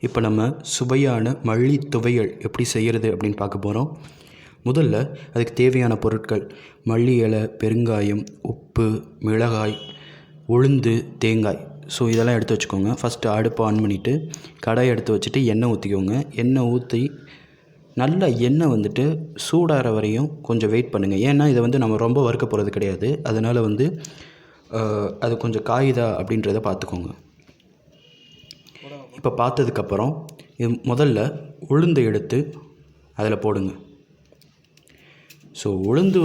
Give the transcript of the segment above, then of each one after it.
இப்போ நம்ம சுவையான மல்லி துவையல் எப்படி செய்கிறது அப்படின்னு பார்க்க போகிறோம். முதல்ல அதுக்கு தேவையான பொருட்கள் மல்லி இலை, பெருங்காயம், உப்பு, மிளகாய், உளுந்து, தேங்காய். ஸோ இதெல்லாம் எடுத்து வச்சுக்கோங்க. ஃபஸ்ட்டு அடுப்பை ஆன் பண்ணிவிட்டு கடாயை எடுத்து வச்சுட்டு எண்ணெய் ஊற்றிக்கோங்க. எண்ணெய் ஊற்றி நல்லா எண்ணெய் வந்துட்டு சூடாகிற வரையும் கொஞ்சம் வெயிட் பண்ணுங்கள். ஏன்னா இதை நம்ம ரொம்ப வறுக்க போகிறது கிடையாது. அதனால் அது கொஞ்சம் காயுதா அப்படின்றத பார்த்துக்கோங்க. இப்போ பார்த்ததுக்கப்புறம் முதல்ல உளுந்தை எடுத்து அதில் போடுங்க. ஸோ உளுந்து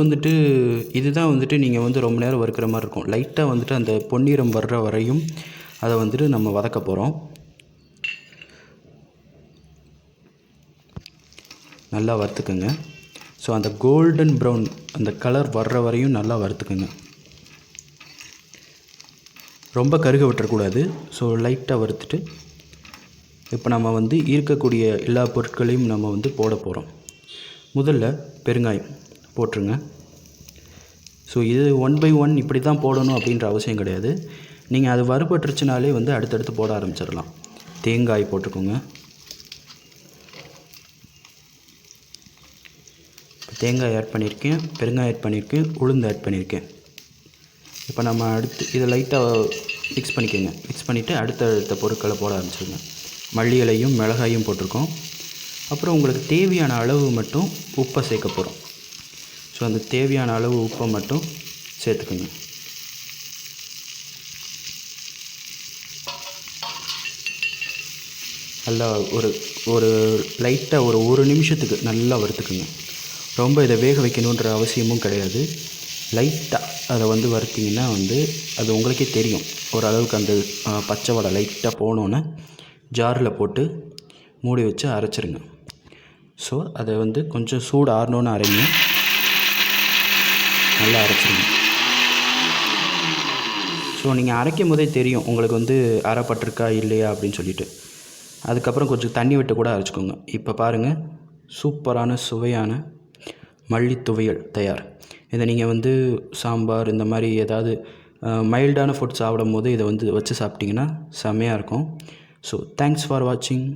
இதுதான் நீங்கள் ரொம்ப நேரம் வறுக்கிற மாதிரி இருக்கும். லைட்டாக அந்த பொன்னிறம் வர்ற வரையும் அதை நம்ம வதக்க போகிறோம். நல்லா வறுத்துக்குங்க. ஸோ அந்த கோல்டன் ப்ரௌன் அந்த கலர் வர்ற வரையும் நல்லா வறுத்துக்குங்க. ரொம்ப கருக விட்டுறக்கூடாது. ஸோ லைட்டாக வறுத்துட்டு இப்போ நம்ம இருக்கக்கூடிய எல்லா பொருட்களையும் நம்ம போட போகிறோம். முதல்ல பெருங்காயம் போட்டுருங்க. ஸோ இது 1 by 1 இப்படி தான் போடணும் அப்படின்ற அவசியம் கிடையாது. நீங்கள் அது வறுபட்டுருச்சுனாலே அடுத்தடுத்து போட ஆரம்பிச்சிடலாம். தேங்காய் போட்டுக்கோங்க. இப்போ தேங்காய் ஆட் பண்ணியிருக்கேன், பெருங்காயம் ஆட் பண்ணியிருக்கேன், உளுந்து ஆட் பண்ணியிருக்கேன். இப்போ நம்ம அடுத்து இதை லைட்டாக மிக்ஸ் பண்ணிக்கோங்க. மிக்ஸ் பண்ணிவிட்டு அடுத்த பொருட்களை போட ஆரம்பிச்சிடுங்க. மல்லி இலையும் மிளகாயும் போட்டிருக்கோம். அப்புறம் உங்களுக்கு தேவையான அளவு மட்டும் உப்பை சேர்க்க போகிறோம். ஸோ அந்த தேவையான அளவு உப்பை மட்டும் சேர்த்துக்குங்க. நல்லா ஒரு லைட்டாக ஒரு நிமிஷத்துக்கு நல்லா வறுத்துக்குங்க. ரொம்ப இதை வேக வைக்கணுன்ற அவசியமும் கிடையாது. லைட்டாக அதை வறுத்திங்கன்னா அது உங்களுக்கே தெரியும். ஓரளவுக்கு அந்த பச்சை வடை லைட்டாக போனோன்னே ஜாரில் போட்டு மூடி வச்சு அரைச்சிருங்க. ஸோ அதை கொஞ்சம் சூடு ஆறணுன்னு அரைங்க. நல்லா அரைச்சிருங்க. ஸோ நீங்கள் அரைக்கும் போதே தெரியும் உங்களுக்கு அரைப்பட்டிருக்கா இல்லையா அப்படின்னு சொல்லிட்டு. அதுக்கப்புறம் கொஞ்சம் தண்ணி விட்டு கூட அரைச்சிக்கோங்க. இப்போ பாருங்கள், சூப்பரான சுவையான மல்லி துவையல் தயார். இதை நீங்கள் சாம்பார் இந்த மாதிரி ஏதாவது மைல்டான ஃபுட் சாப்பிடும் போது இதை வச்சு சாப்பிட்டிங்கன்னா செம்மையாக இருக்கும். ஸோ தேங்க்ஸ் ஃபார் வாட்சிங்.